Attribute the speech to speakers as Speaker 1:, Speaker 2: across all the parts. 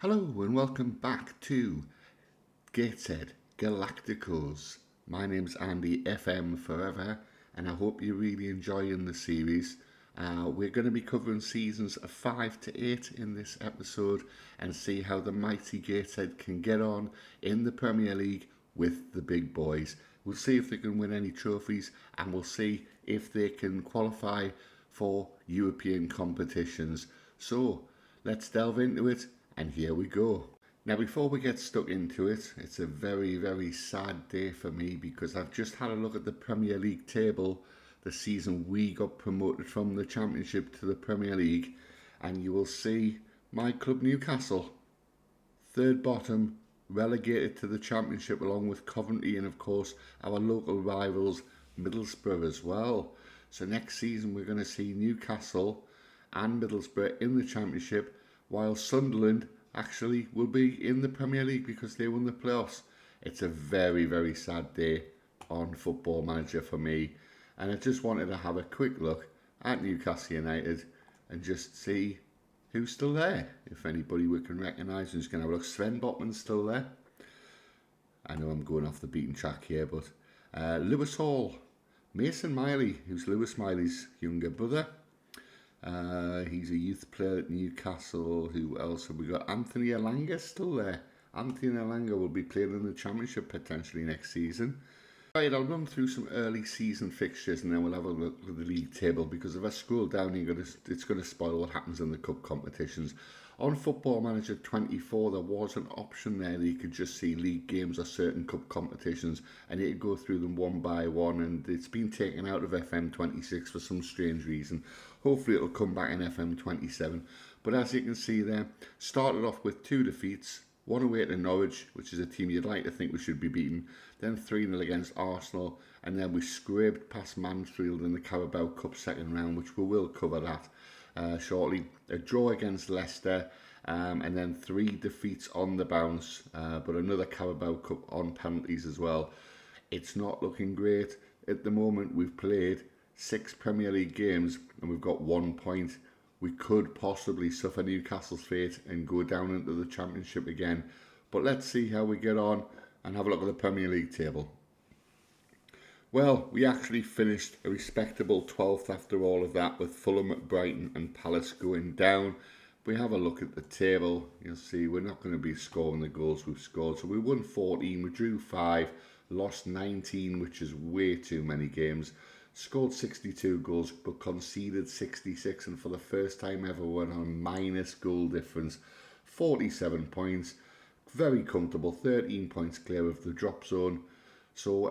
Speaker 1: Hello and welcome back to Gateshead Galacticos. My name's Andy FM Forever and I hope you're really enjoying the series. We're going to be covering seasons 5 to 8 in this episode and see how the mighty Gateshead can get on in the Premier League with the big boys. We'll see if they can win any trophies and we'll see if they can qualify for European competitions. So let's delve into it. And here we go. Now, before we get stuck into it, it's a very, very sad day for me because I've just had a look at the Premier League table the season we got promoted from the Championship to the Premier League. And you will see my club Newcastle, third bottom, relegated to the Championship along with Coventry and, of course, our local rivals Middlesbrough as well. So next season we're going to see Newcastle and Middlesbrough in the Championship, while Sunderland actually will be in the Premier League because they won the playoffs. It's a very, very sad day on Football Manager for me. And I just wanted to have a quick look at Newcastle United and just see who's still there. If anybody we can recognise who's going to have a look. Sven Botman's still there. I know I'm going off the beaten track here, but Lewis Hall, Mason Miley, who's Lewis Miley's younger brother. He's a youth player at Newcastle. Who else have we got? Anthony Elanga still there. Anthony Elanga will be playing in the Championship potentially next season. Right, I'll run through some early season fixtures and then we'll have a look at the league table, because if I scroll down it's going to spoil what happens in the cup competitions. On Football Manager 24 there was an option there that you could just see league games or certain cup competitions and you could go through them one by one, and it's been taken out of FM26 for some strange reason. Hopefully it'll come back in FM27. But as you can see there, started off with 2 defeats, 1 away to Norwich, which is a team you'd like to think we should be beating, then 3-0 against Arsenal, and then we scraped past Mansfield in the Carabao Cup second round, which we will cover that shortly. A draw against Leicester, and then 3 defeats on the bounce, but another Carabao Cup on penalties as well. It's not looking great. At the moment we've played 6 Premier League games and we've got 1 point. We could possibly suffer Newcastle's fate and go down into the Championship again. But let's see how we get on and have a look at the Premier League table. Well, we actually finished a respectable 12th after all of that, with Fulham, Brighton and Palace going down. If we have a look at the table, you'll see we're not going to be scoring the goals we've scored. So we won 14, we drew 5, lost 19, which is way too many games. Scored 62 goals but conceded 66, and for the first time ever went on minus goal difference. 47 points, very comfortable, 13 points clear of the drop zone. So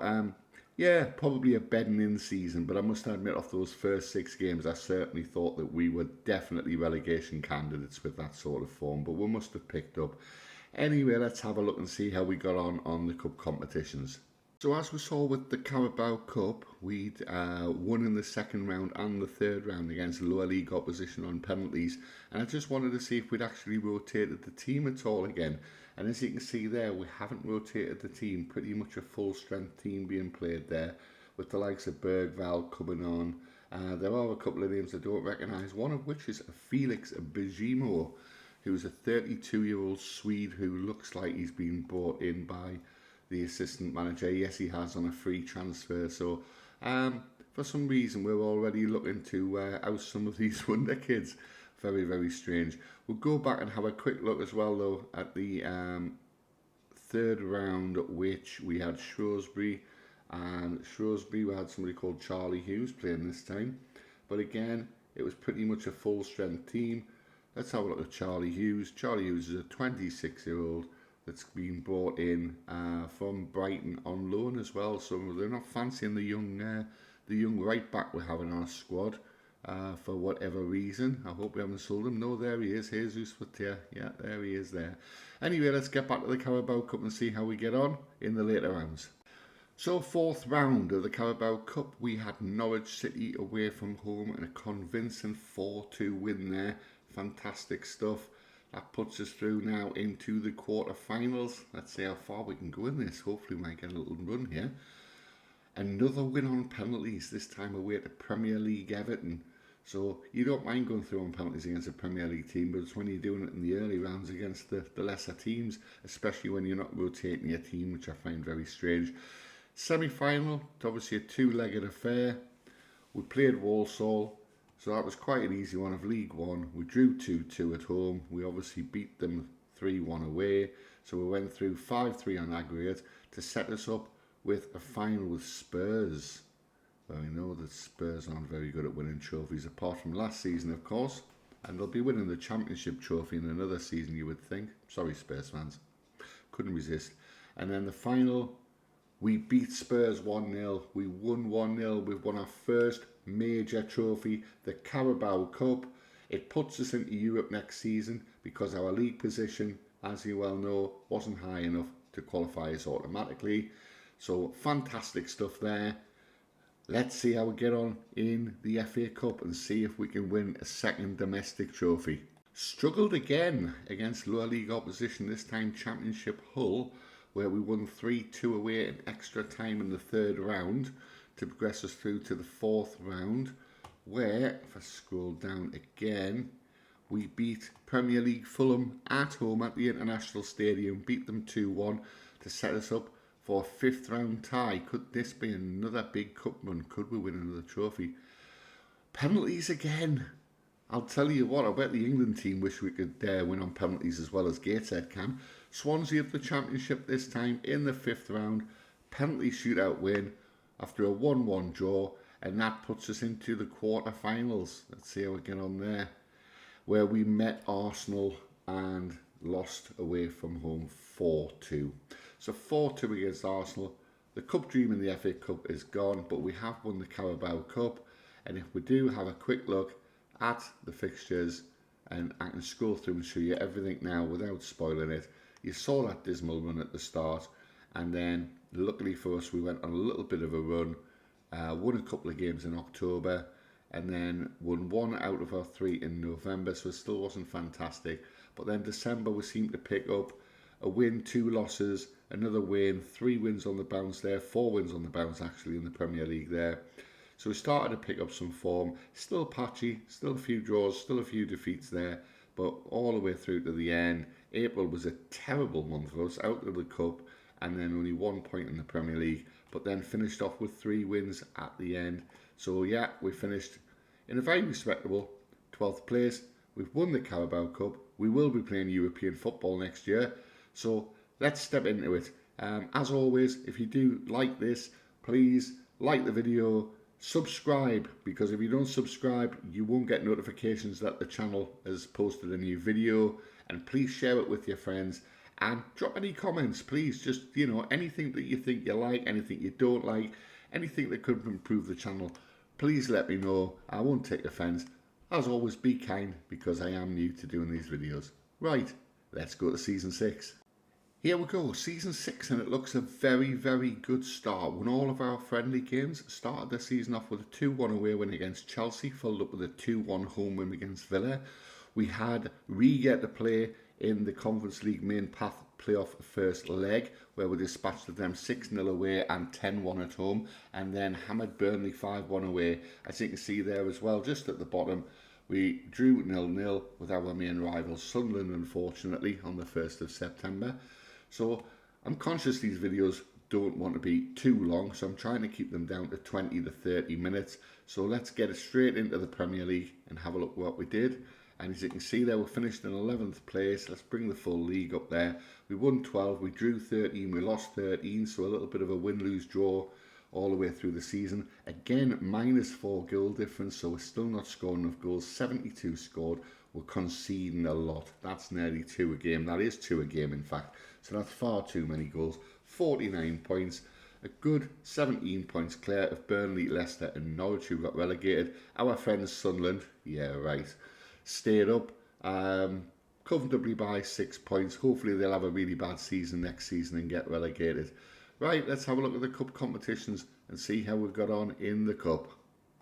Speaker 1: yeah, probably a bedding in season, but I must admit off those first 6 games I certainly thought that we were definitely relegation candidates with that sort of form, but we must have picked up. Anyway, let's have a look and see how we got on the cup competitions. So as we saw with the Carabao Cup, we'd won in the second round and the third round against lower league opposition on penalties, and I just wanted to see if we'd actually rotated the team at all again. And as you can see there, we haven't rotated the team, pretty much a full strength team being played there, with the likes of Bergvall coming on. There are a couple of names I don't recognise, one of which is Felix Bijimo, who's a 32-year-old Swede who looks like he's been brought in by the assistant manager. Yes, he has, on a free transfer. So for some reason we're already looking to oust some of these wonder kids. Very, very strange. We'll go back and have a quick look as well though at the third round, which we had Shrewsbury, and Shrewsbury we had somebody called Charlie Hughes playing this time, but again it was pretty much a full strength team. Let's have a look at Charlie Hughes. Charlie Hughes is a 26-year-old that's been brought in from Brighton on loan as well, so they're not fancying the young right back we have in our squad for whatever reason. I hope we haven't sold him. No, there he is, Jesus Fatia. Yeah, there he is there. Anyway, let's get back to the Carabao Cup and see how we get on in the later rounds. So 4th round of the Carabao Cup, we had Norwich City away from home and a convincing 4-2 win there. Fantastic stuff. That puts us through now into the quarter-finals. Let's see how far we can go in this. Hopefully we might get a little run here. Another win on penalties, this time away to Premier League Everton. So you don't mind going through on penalties against a Premier League team, but it's when you're doing it in the early rounds against the lesser teams, especially when you're not rotating your team, which I find very strange. Semi-final, it's obviously a two-legged affair. We played Walsall, so that was quite an easy one of League One. We drew 2-2 at home. We obviously beat them 3-1 away. So we went through 5-3 on aggregate to set us up with a final with Spurs. Well, we know that Spurs aren't very good at winning trophies, apart from last season, of course. And they'll be winning the Championship trophy in another season, you would think. Sorry, Spurs fans. Couldn't resist. And then the final, we beat Spurs 1-0. We won 1-0. We've won our first major trophy, the Carabao Cup. It puts us into Europe next season because our league position, as you well know, wasn't high enough to qualify us automatically. So fantastic stuff there. Let's see how we get on in the FA Cup and see if we can win a second domestic trophy. Struggled again against lower league opposition, this time Championship Hull, where we won 3-2 away in extra time in the third round to progress us through to the fourth round, where, if I scroll down again, we beat Premier League Fulham at home at the International Stadium, beat them 2-1 to set us up for a fifth round tie. Could this be another big cup run? Could we win another trophy? Penalties again. I'll tell you what, I bet the England team wish we could win on penalties as well as Gateshead can. Swansea of the Championship this time in the fifth round. Penalty shootout win after a 1-1 draw, and that puts us into the quarter-finals. Let's see how we get on there, where we met Arsenal and lost away from home 4-2. So 4-2 against Arsenal. The cup dream in the FA Cup is gone, but we have won the Carabao Cup. And if we do have a quick look at the fixtures, and I can scroll through and show you everything now without spoiling it. You saw that dismal run at the start, and then luckily for us we went on a little bit of a run, won a couple of games in October, and then won 1 out of our 3 in November, so it still wasn't fantastic. But then December we seemed to pick up a win, 2 losses, another win, 3 wins on the bounce there, 4 wins on the bounce actually in the Premier League there. So we started to pick up some form, still patchy, still a few draws, still a few defeats there, but all the way through to the end. April was a terrible month for us, out of the Cup, and then only 1 point in the Premier League, but then finished off with 3 wins at the end. So yeah, we finished in a very respectable 12th place. We've won the Carabao Cup. We will be playing European football next year. So let's step into it. As always, if you do like this, please like the video, subscribe, because if you don't subscribe, you won't get notifications that the channel has posted a new video. And please share it with your friends and drop any comments, please. Just, anything that you think you like, anything you don't like, anything that could improve the channel, please let me know. I won't take offense. As always, be kind, because I am new to doing these videos. Right, let's go to season 6. Here we go, season 6, and it looks a very, very good start. Won all of our friendly games, started the season off with a 2-1 away win against Chelsea, followed up with a 2-1 home win against Villa. We had Riga to play in the Conference League main path playoff first leg, where we dispatched them 6-0 away and 10-1 at home, and then hammered Burnley 5-1 away. As you can see there as well, just at the bottom, we drew 0-0 with our main rival Sunderland, unfortunately, on the 1st of September. So I'm conscious these videos don't want to be too long, so I'm trying to keep them down to 20 to 30 minutes. So let's get it straight into the Premier League and have a look at what we did. And as you can see there, we finished in 11th place. Let's bring the full league up there. We won 12, we drew 13, we lost 13, so a little bit of a win-lose draw all the way through the season. Again, -4 goal difference, so we're still not scoring enough goals. 72 scored, we're conceding a lot. That's nearly 2 a game. That is 2 a game, in fact. So that's far too many goals. 49 points. A good 17 points clear of Burnley, Leicester and Norwich, who got relegated. Our friends Sunderland, yeah, right, stayed up comfortably by 6 points. Hopefully they'll have a really bad season next season and get relegated. Right, let's have a look at the cup competitions and see how we've got on in the cup.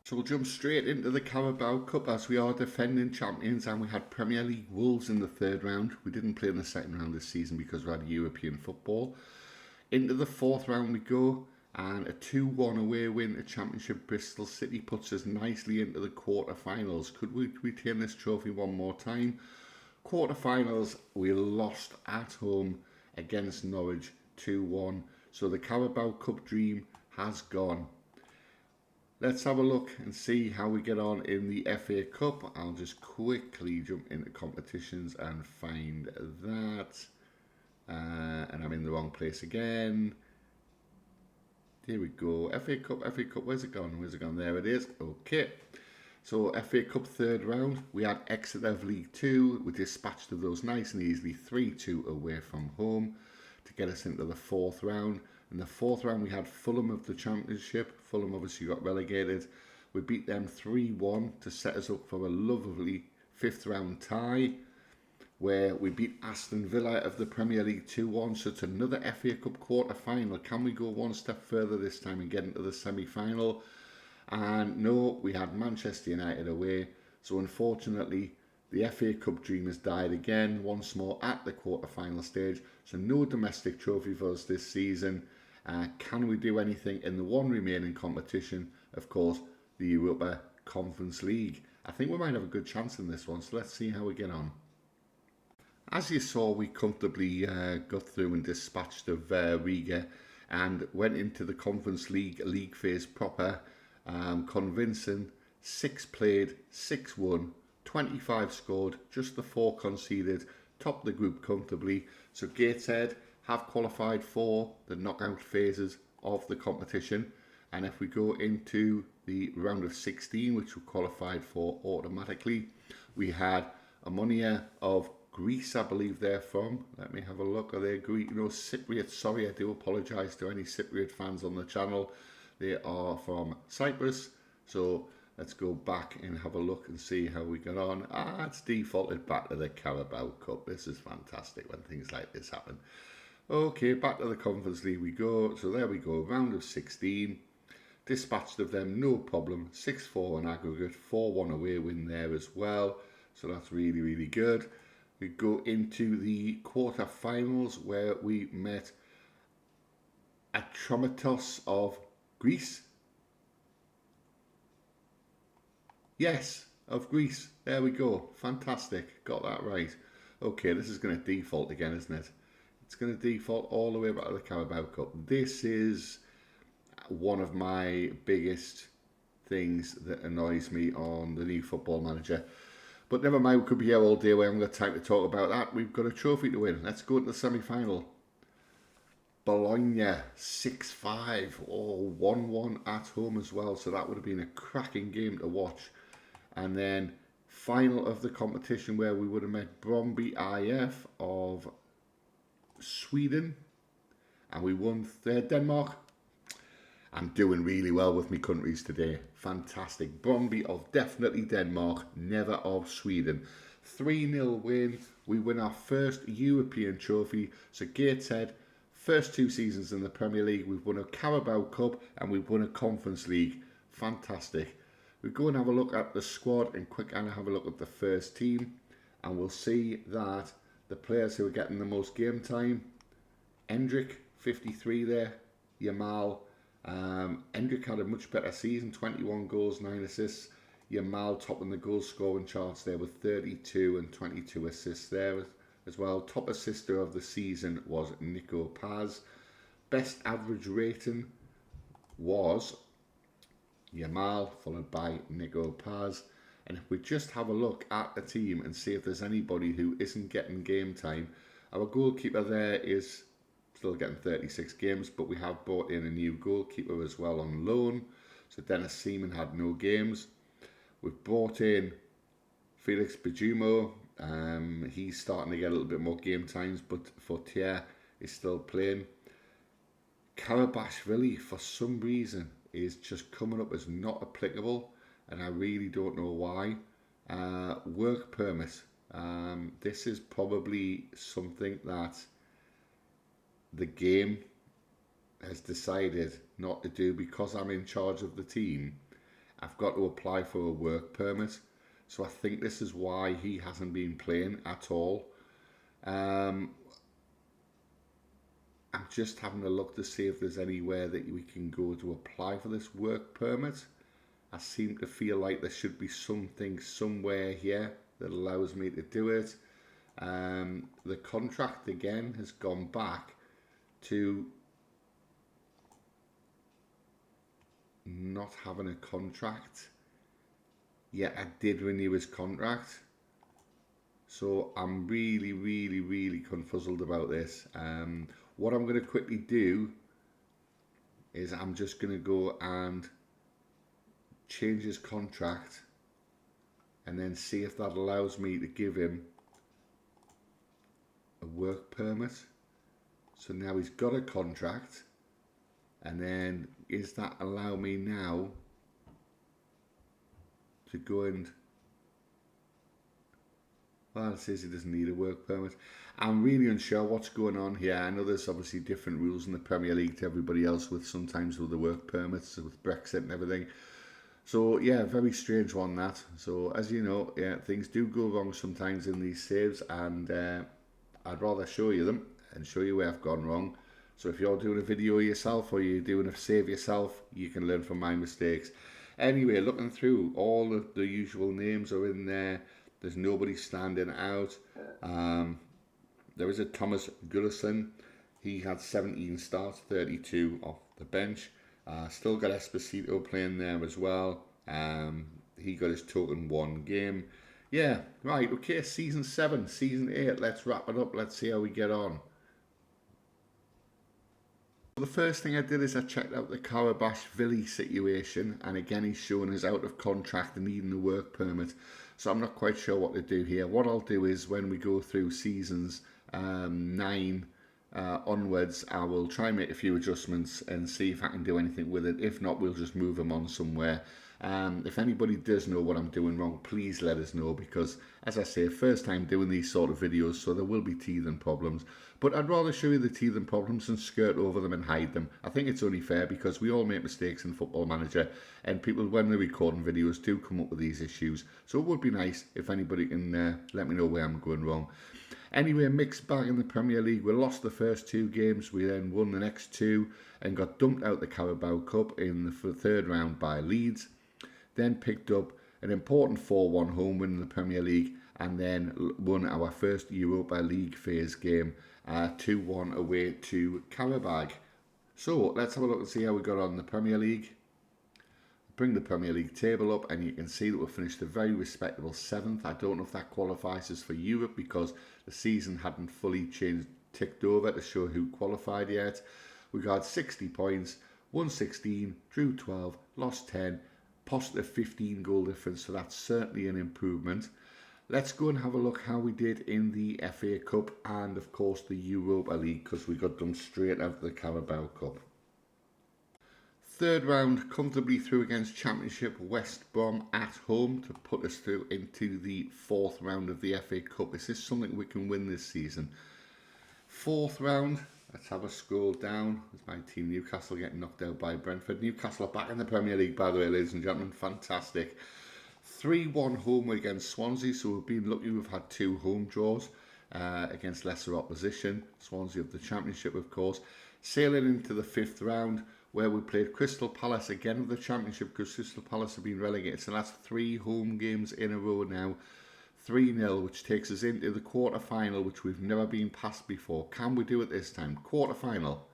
Speaker 1: So we'll jump straight into the Carabao Cup, as we are defending champions, and we had Premier League Wolves in the third round. We didn't play in the second round this season because we had European football. Into the fourth round we go, And a 2-1 away win at Championship Bristol City puts us nicely into the quarter-finals. Could we retain this trophy one more time? Quarter-finals, we lost at home against Norwich 2-1. So the Carabao Cup dream has gone. Let's have a look and see how we get on in the FA Cup. I'll just quickly jump into competitions and find that. And I'm in the wrong place again. Here we go. FA Cup. Where's it gone? There it is. Okay. So FA Cup third round. We had Exeter of League 2. We dispatched of those nice and easily 3-2 away from home to get us into the fourth round. In the fourth round we had Fulham of the Championship. Fulham obviously got relegated. We beat them 3-1 to set us up for a lovely fifth round tie, where we beat Aston Villa of the Premier League 2-1. So it's another FA Cup quarter-final. Can we go one step further this time and get into the semi-final? And no, we had Manchester United away. So unfortunately, the FA Cup dream has died again, once more at the quarter-final stage. So no domestic trophy for us this season. Can we do anything in the one remaining competition? Of course, the Europa Conference League. I think we might have a good chance in this one, so let's see how we get on. As you saw, we comfortably got through and dispatched of Riga and went into the Conference League phase proper, convincing. 6 played, 6 won, 25 scored, just the 4 conceded, topped the group comfortably. So Gateshead have qualified for the knockout phases of the competition. And if we go into the round of 16, which we qualified for automatically, we had Ammonia of Greece, I believe they're from. Let me have a look. Are they Greek? No, Cypriot. Sorry, I do apologise to any Cypriot fans on the channel. They are from Cyprus. So let's go back and have a look and see how we got on. It's defaulted back to the Carabao Cup. This is fantastic when things like this happen. Okay, back to the Conference League we go. So there we go, round of 16. Dispatched of them, no problem. 6-4 on aggregate, 4-1 away win there as well. So that's really, really good. We go into the quarter-finals where we met Atromitos of Greece. Yes, of Greece. There we go. Fantastic. Got that right. Okay, this is going to default again, isn't it? It's going to default all the way back to the Carabao Cup. This is one of my biggest things that annoys me on the new Football Manager. But never mind, we could be here all day. We haven't got time to talk about that. We've got a trophy to win. Let's go to the semi-final. Bologna 6-5 or 1-1 at home as well. So that would have been a cracking game to watch. And then final of the competition where we would have met Bromby IF of Sweden. And we won Denmark. I'm doing really well with my countries today. Fantastic. Bromby of definitely Denmark, never of Sweden. 3-0 win. We win our first European trophy. So Gateshead, first 2 seasons in the Premier League. We've won a Carabao Cup and we've won a Conference League. Fantastic. We go and have a look at the squad and have a look at the first team. And we'll see that the players who are getting the most game time. Hendrik, 53 there. Yamal. Hendrik had a much better season, 21 goals, 9 assists. Yamal topping the goal scoring charts there with 32 and 22 assists there as well. Top assister of the season was Nico Paz. Best average rating was Yamal, followed by Nico Paz. And if we just have a look at the team and see if there's anybody who isn't getting game time, our goalkeeper there is still getting 36 games, but we have brought in a new goalkeeper as well on loan. So Dennis Seaman had no games. We've brought in Felix Bijumo. He's starting to get a little bit more game times, but Fortier is still playing. Karabashvili, for some reason, is just coming up as not applicable, and I really don't know why. Work permit. This is probably something that the game has decided not to do. Because I'm in charge of the team, I've got to apply for a work permit. So I think this is why he hasn't been playing at all. I'm just having a look to see if there's anywhere that we can go to apply for this work permit. I seem to feel like there should be something somewhere here that allows me to do it. The contract again has gone back to not having a contract. Yeah, I did renew his contract. So I'm really confuzzled about this. What I'm going to quickly do is I'm just going to go and change his contract and then see if that allows me to give him a work permit. So now he's got a contract, and then is that allow me now to go and, well, it says he doesn't need a work permit. I'm really unsure what's going on here. I know there's obviously different rules in the Premier League to everybody else, with sometimes with the work permits, with Brexit and everything. So yeah, very strange one that. So as you know, yeah, things do go wrong sometimes in these saves, and I'd rather show you them and show you where I've gone wrong. So if you're doing a video yourself or you're doing a save yourself, you can learn from my mistakes. Anyway, looking through, all of the usual names are in there. There's nobody standing out. There is a Thomas Gullison. He had 17 starts, 32 off the bench. Still got Esposito playing there as well. He got his token 1 game. Yeah, right, okay, season 7, season 8. Let's wrap it up. Let's see how we get on. The first thing I did is I checked out the Karabashvili situation, and again he's showing us out of contract and needing a work permit. So I'm not quite sure what to do here. What I'll do is when we go through seasons 9 onwards, I will try and make a few adjustments and see if I can do anything with it. If not, we'll just move him on somewhere. If anybody does know what I'm doing wrong, please let us know, because as I say, first time doing these sort of videos, so there will be teething problems, but I'd rather show you the teething problems than skirt over them and hide them. I think it's only fair, because we all make mistakes in Football Manager, and people, when they're recording videos, do come up with these issues. So it would be nice if anybody can let me know where I'm going wrong. Anyway, mixed bag in the Premier League. We lost the first 2 games. We then won the next 2 and got dumped out the Carabao Cup in the 3rd round by Leeds. Then picked up an important 4-1 home win in the Premier League, and then won our first Europa League phase game 2-1 away to Karabag. So let's have a look and see how we got on in the Premier League. Bring the Premier League table up, and you can see that we finished a very respectable 7th. I don't know if that qualifies us for Europe, because the season hadn't fully ticked over to show who qualified yet. We got 60 points, won 16, drew 12, lost 10, positive 15 goal difference, so that's certainly an improvement. Let's go and have a look how we did in the FA Cup and of course the Europa League, because we got them straight out of the Carabao Cup. 3rd round, comfortably through against Championship West Brom at home to put us through into the 4th round of the FA Cup. Is this something we can win this season? 4th round, let's have a scroll down. There's my team Newcastle getting knocked out by Brentford. Newcastle are back in the Premier League, by the way, ladies and gentlemen. Fantastic. 3-1 home against Swansea, so we've been lucky. We've had 2 home draws against lesser opposition. Swansea of the Championship, of course. Sailing into the 5th round, where we played Crystal Palace again of the Championship, because Crystal Palace have been relegated. So that's 3 home games in a row now. 3-0, which takes us into the quarter-final, which we've never been past before. Can we do it this time? Quarter-final.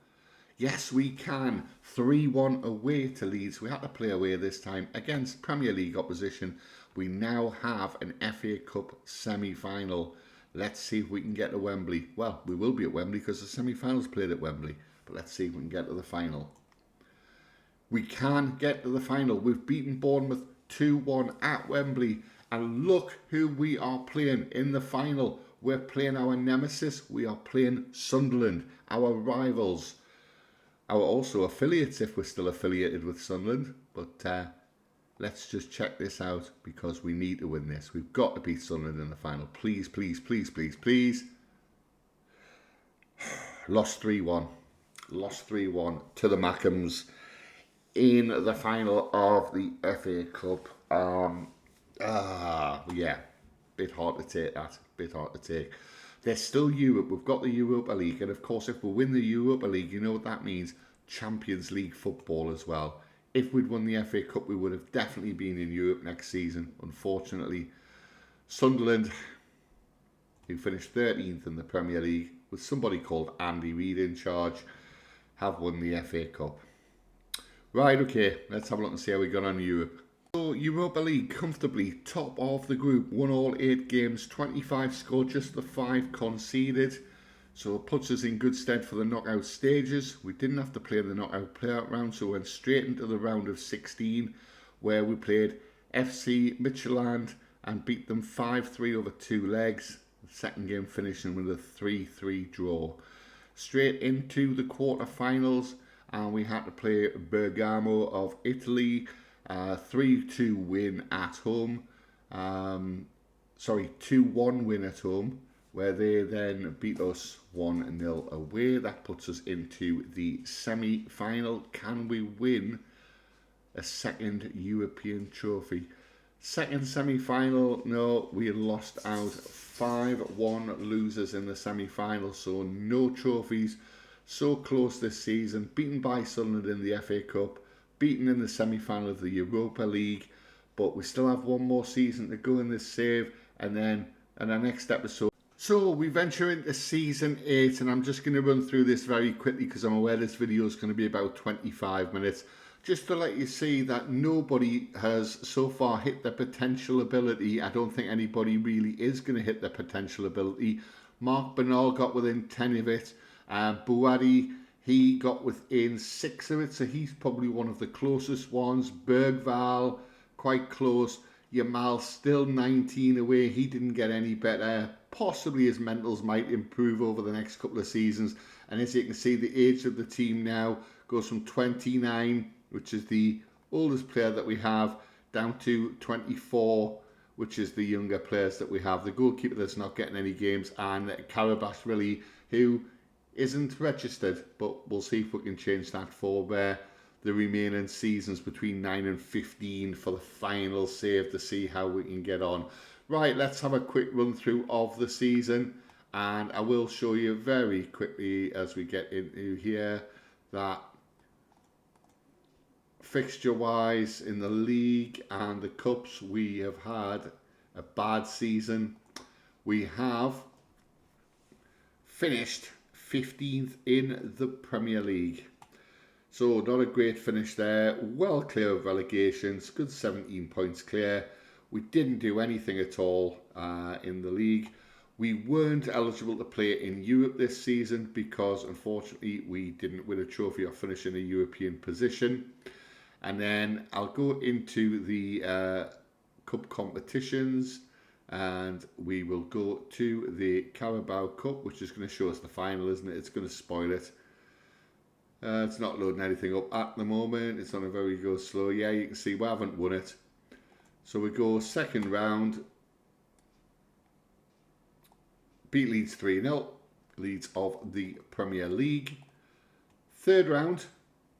Speaker 1: Yes, we can. 3-1 away to Leeds. We had to play away this time against Premier League opposition. We now have an FA Cup semi-final. Let's see if we can get to Wembley. Well, we will be at Wembley because the semi-final's played at Wembley. But let's see if we can get to the final. We can get to the final. We've beaten Bournemouth 2-1 at Wembley. And look who we are playing in the final. We're playing our nemesis. We are playing Sunderland, our rivals. Our also affiliates, if we're still affiliated with Sunderland. But let's just check this out, because we need to win this. We've got to beat Sunderland in the final. Please, please, please, please, please. Lost 3-1. Lost 3-1 to the Mackhams in the final of the FA Cup. Yeah, bit hard to take that. Bit hard to take. There's still Europe. We've got the Europa League, and of course, if we win the Europa League, you know what that means? Champions League football as well. If we'd won the FA Cup, we would have definitely been in Europe next season. Unfortunately, Sunderland, who finished 13th in the Premier League, with somebody called Andy Reid in charge, have won the FA Cup. Right, okay, let's have a look and see how we got on in Europe. So, Europa League, comfortably top of the group, won all 8 games, 25 scored, just the 5 conceded. So it puts us in good stead for the knockout stages. We didn't have to play the knockout playout round, so we went straight into the round of 16, where we played FC Midtjylland and beat them 5-3 over 2 legs. The second game finishing with a 3-3 draw. Straight into the quarter-finals, and we had to play Bergamo of Italy. 3-2 win at home. 2-1 win at home, where they then beat us 1-0 away. That puts us into the semi-final. Can we win a second European trophy? Second semi-final, no, we had lost out. 5-1 losers in the semi-final, so no trophies. So close this season, beaten by Sunderland in the FA Cup, beaten in the semi-final of the Europa League, but we still have one more season to go in this save, and then in our next episode. So we venture into season 8, and I'm just going to run through this very quickly because I'm aware this video is going to be about 25 minutes. Just to let you see that nobody has so far hit their potential ability. I don't think anybody really is going to hit their potential ability. Mark Bernal got within 10 of it. Buadi, he got within 6 of it, so he's probably one of the closest ones. Bergval, quite close. Yamal still 19 away. He didn't get any better. Possibly his mentals might improve over the next couple of seasons. And as you can see, the age of the team now goes from 29, which is the oldest player that we have, down to 24, which is the younger players that we have. The goalkeeper that's not getting any games, and Karabashvili, who isn't registered, but we'll see if we can change that for the remaining seasons between 9 and 15 for the final save to see how we can get on. Right, let's have a quick run through of the season, and I will show you very quickly as we get into here that fixture wise in the league and the cups we have had a bad season. We have finished 15th in the Premier League, so not a great finish there. Well clear of relegations, good 17 points clear. We didn't do anything at all in the league. We weren't eligible to play in Europe this season because unfortunately we didn't win a trophy or finish in a European position. And then I'll go into the cup competitions, and we will go to the Carabao Cup, which is going to show us the final, isn't it? It's going to spoil it. It's not loading anything up at the moment. It's on a very go slow. Yeah, you can see we haven't won it. So we go second round. Beat Leeds 3-0. Leeds of the Premier League. Third round.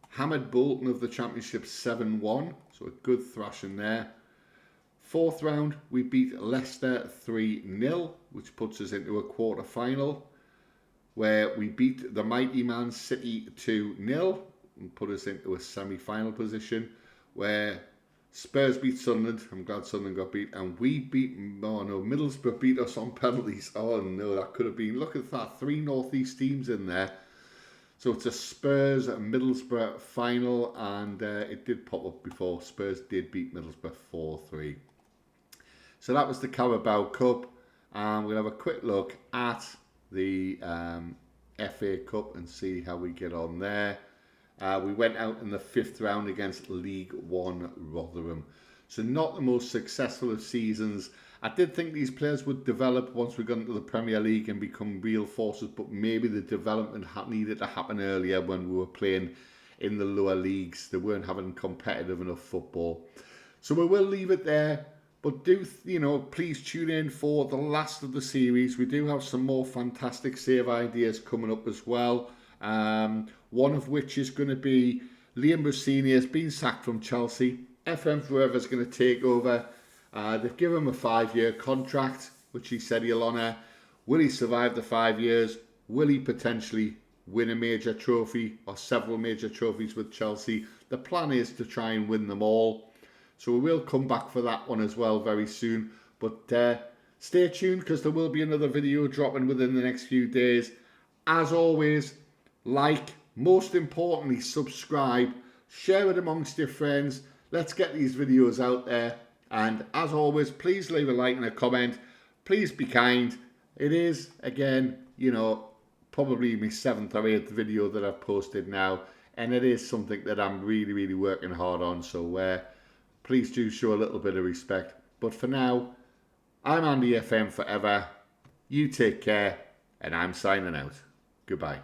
Speaker 1: Hammered Bolton of the Championship 7-1. So a good thrashing there. Fourth round, we beat Leicester 3-0, which puts us into a quarter-final, where we beat the mighty Man City 2-0 and put us into a semi-final position, where Spurs beat Sunderland. I'm glad Sunderland got beat. And we beat, oh no, Middlesbrough beat us on penalties. Oh no, that could have been, look at that, 3 North East teams in there. So it's a Spurs Middlesbrough final, and it did pop up before. Spurs did beat Middlesbrough 4-3. So that was the Carabao Cup, and we'll have a quick look at the FA Cup and see how we get on there. We went out in the 5th round against League One Rotherham. So not the most successful of seasons. I did think these players would develop once we got into the Premier League and become real forces, but maybe the development needed to happen earlier when we were playing in the lower leagues. They weren't having competitive enough football. So we will leave it there. But do, please tune in for the last of the series. We do have some more fantastic save ideas coming up as well. One of which is going to be Liam Rossini has been sacked from Chelsea. FM Forever is going to take over. They've given him a 5-year contract, which he said he'll honour. Will he survive the 5 years? Will he potentially win a major trophy or several major trophies with Chelsea? The plan is to try and win them all. So we will come back for that one as well very soon. But stay tuned, because there will be another video dropping within the next few days. As always, like, most importantly, subscribe, share it amongst your friends. Let's get these videos out there. And as always, please leave a like and a comment. Please be kind. It is, again, you know, probably my 7th or 8th video that I've posted now. And it is something that I'm really, really working hard on. So please do show a little bit of respect. But for now, I'm Andy FM forever. You take care, and I'm signing out. Goodbye.